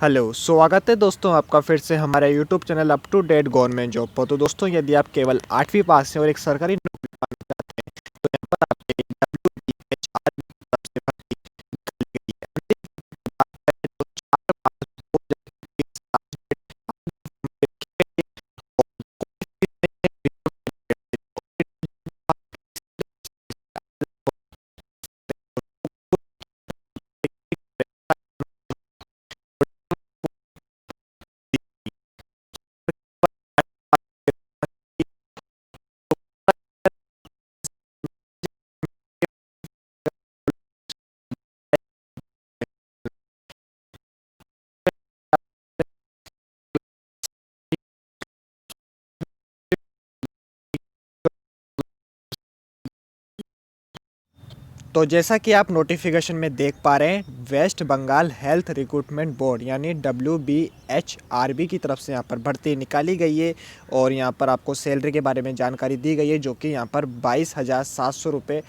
Hello, स्वागत है दोस्तों आपका फिर से हमारे YouTube channel up to date government job पर। तो दोस्तों यदि आप केवल 8वीं पास हैं और एक सरकारी नौकरी पाना चाहते हैं तो यहाँ पर आपके WBHR की तरफ से भर्ती निकाली गई है। अंतिम की बात करें तो 4 मार्च 2023 लास्ट डेट आपने फॉर्म रखी गई है तो जैसा कि आप नोटिफिकेशन में देख पा रहे हैं, West Bengal health recruitment board यानी WBHRB की तरफ से यहाँ पर भर्ती निकाली गई है और यहाँ पर आपको सैलरी के बारे में जानकारी दी गई है, जो कि यहाँ पर 22,700 रुपये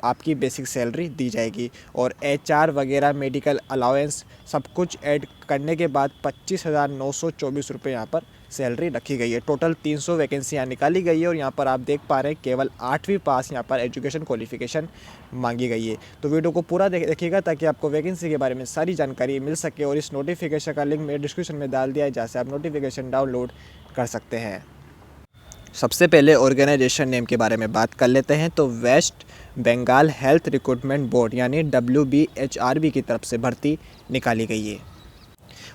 आपकी बेसिक सैलरी दी जाएगी और HR वगैरह मेडिकल अलाउंस सब कुछ ऐड करने के बाद 25,924 रुपये यहाँ पर सैलरी रखी गई है। टोटल 300 वैकेंसियाँ निकाली गई है और यहाँ पर आप देख पा रहे हैं केवल 8वीं पास यहाँ पर एजुकेशन क्वालिफिकेशन मांगी गई है। तो वीडियो को पूरा देखिएगा ताकि आपको वैकेंसी के बारे में सारी जानकारी मिल सके और इस नोटिफिकेशन का लिंक मेरे डिस्क्रिप्शन में डाल दिया है, जहाँ से आप नोटिफिकेशन डाउनलोड कर सकते हैं। सबसे पहले ऑर्गेनाइजेशन नेम के बारे में बात कर लेते हैं। तो West Bengal health recruitment board यानी WBHRB की तरफ से भर्ती निकाली गई है।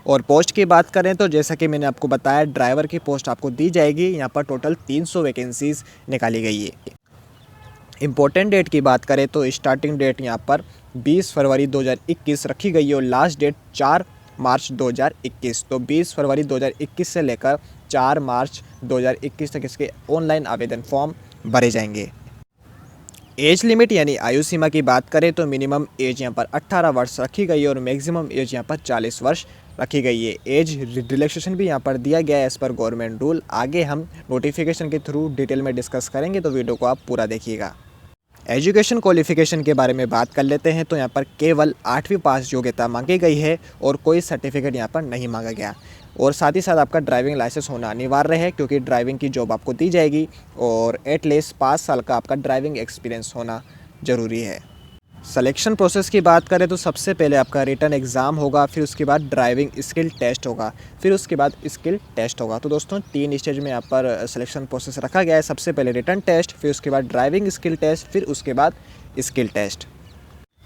और पोस्ट की बात करें तो जैसा कि मैंने आपको बताया, ड्राइवर की पोस्ट आपको दी जाएगी। यहाँ पर टोटल 300 वैकेंसीज़ निकाली गई है। इम्पोर्टेंट डेट की बात करें तो स्टार्टिंग डेट यहाँ पर 20 फरवरी 2021 रखी गई है और लास्ट डेट 4 मार्च 2021। तो 20 फरवरी 2021 से लेकर 4 मार्च 2021 तक इसके ऑनलाइन आवेदन फॉर्म भरे जाएंगे। एज लिमिट यानी आयु सीमा की बात करें तो मिनिमम एज यहाँ पर 18 वर्ष रखी गई है और मैक्सिमम एज यहाँ पर 40 वर्ष रखी गई है। एज रिलैक्सेशन भी यहाँ पर दिया गया है एज़ पर गवर्नमेंट रूल। आगे हम नोटिफिकेशन के थ्रू डिटेल में डिस्कस करेंगे, तो वीडियो को आप पूरा देखिएगा। एजुकेशन क्वालिफिकेशन के बारे में बात कर लेते हैं। तो यहाँ पर केवल 8वीं पास योग्यता मांगी गई है और कोई सर्टिफिकेट यहाँ पर नहीं मांगा गया और साथ ही साथ आपका ड्राइविंग लाइसेंस होना अनिवार्य है, क्योंकि ड्राइविंग की जॉब आपको दी जाएगी और एटलीस्ट 5 साल का आपका ड्राइविंग एक्सपीरियंस होना ज़रूरी है। सिलेक्शन प्रोसेस की बात करें तो सबसे पहले आपका रिटन एग्ज़ाम होगा, फिर उसके बाद ड्राइविंग स्किल टेस्ट होगा, फिर उसके बाद स्किल टेस्ट होगा। तो दोस्तों 3 स्टेज में यहाँ पर सिलेक्शन प्रोसेस रखा गया है। सबसे पहले रिटन टेस्ट, फिर उसके बाद ड्राइविंग स्किल टेस्ट, फिर उसके बाद स्किल टेस्ट।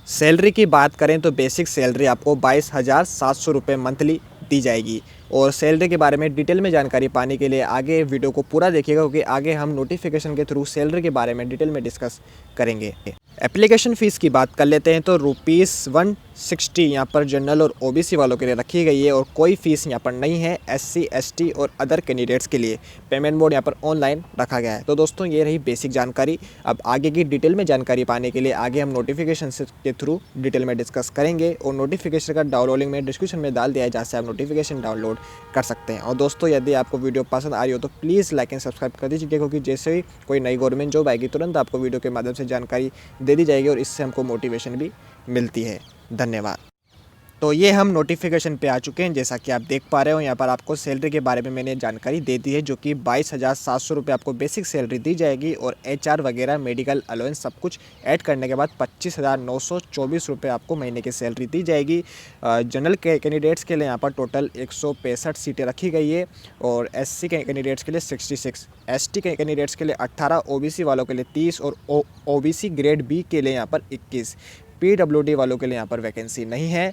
सैलरी की बात करें तो बेसिक सैलरी आपको 22,700 रुपये मंथली दी जाएगी और सैलरी के बारे में डिटेल में जानकारी पाने के लिए आगे वीडियो को पूरा देखिएगा, क्योंकि आगे हम नोटिफिकेशन के थ्रू सैलरी के बारे में डिटेल में डिस्कस करेंगे। एप्लीकेशन फ़ीस की बात कर लेते हैं तो ₹160 यहाँ पर जनरल और OBC वालों के लिए रखी गई है और कोई फ़ीस यहाँ पर नहीं है SC ST और अदर कैंडिडेट्स के लिए। पेमेंट मोड यहाँ पर ऑनलाइन रखा गया है। तो दोस्तों ये रही बेसिक जानकारी। अब आगे की डिटेल में जानकारी पाने के लिए आगे हम नोटिफिकेशन के थ्रू डिटेल में डिस्कस करेंगे और नोटिफिकेशन का डाउनलोडिंग में डिस्क्रिप्शन में डाल दिया है, जहाँ से आप नोटिफिकेशन डाउनलोड कर सकते हैं। और दोस्तों यदि आपको वीडियो पसंद आ रही हो तो प्लीज़ लाइक एंड सब्सक्राइब कर दीजिए, क्योंकि जैसे ही कोई नई गवर्नमेंट जॉब आएगी तुरंत आपको वीडियो के माध्यम से जानकारी दे दी जाएगी और इससे हमको मोटिवेशन भी मिलती है। धन्यवाद। तो ये हम नोटिफिकेशन पे आ चुके हैं। जैसा कि आप देख पा रहे हो यहाँ पर आपको सैलरी के बारे में मैंने जानकारी दे दी है, जो कि 22,700 रुपये आपको बेसिक सैलरी दी जाएगी और HR वगैरह मेडिकल अलाउंस सब कुछ ऐड करने के बाद 25,924 रुपये आपको महीने की सैलरी दी जाएगी। जनरल कैंडिडेट्स के लिए यहाँ पर टोटल 165 सीटें रखी गई है और SC कैंडिडेट्स के लिए 66, ST कैंडिडेट्स के लिए 18, OBC वालों के लिए 30 और OBC ग्रेड B के लिए यहाँ पर 21, PWD वालों के लिए यहाँ पर वैकेंसी नहीं है।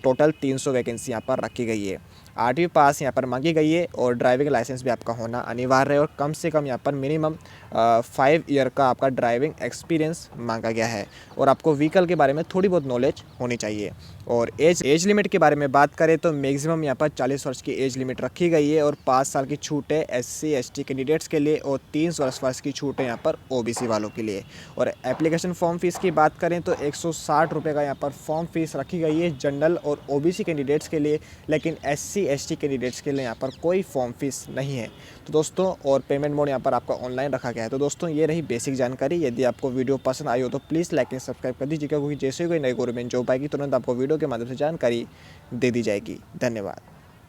टोटल 300 वैकेंसी यहाँ पर रखी गई है। 8वीं पास यहाँ पर मांगी गई है और ड्राइविंग लाइसेंस भी आपका होना अनिवार्य है और कम से कम यहाँ पर मिनिमम 5 ईयर का आपका ड्राइविंग एक्सपीरियंस मांगा गया है और आपको व्हीकल के बारे में थोड़ी बहुत नॉलेज होनी चाहिए। और एज लिमिट के बारे में बात करें तो मैक्सिमम यहाँ पर 40 वर्ष की एज लिमिट रखी गई है और 5 साल की छूट है SC ST कैंडिडेट्स के लिए और 3 वर्ष की छूट है यहाँ पर OBC वालों के लिए। और एप्लीकेशन फॉर्म फीस की बात करें तो 160 रुपये का यहाँ पर फॉर्म फीस रखी गई है जनरल और OBC कैंडिडेट्स के लिए, लेकिन SC ST कैंडिडेट्स के लिए यहाँ पर कोई फॉर्म फीस नहीं है। तो दोस्तों और पेमेंट मोड यहाँ पर आपका ऑनलाइन रखा गया है। तो दोस्तों ये रही बेसिक जानकारी। यदि आपको वीडियो पसंद आई हो तो प्लीज़ लाइक एंड सब्सक्राइब कर दीजिएगा, क्योंकि जैसे ही कोई नई गवर्नमेंट जॉब आएगी तुरंत आपको वीडियो के माध्यम से जानकारी दे दी जाएगी। धन्यवाद।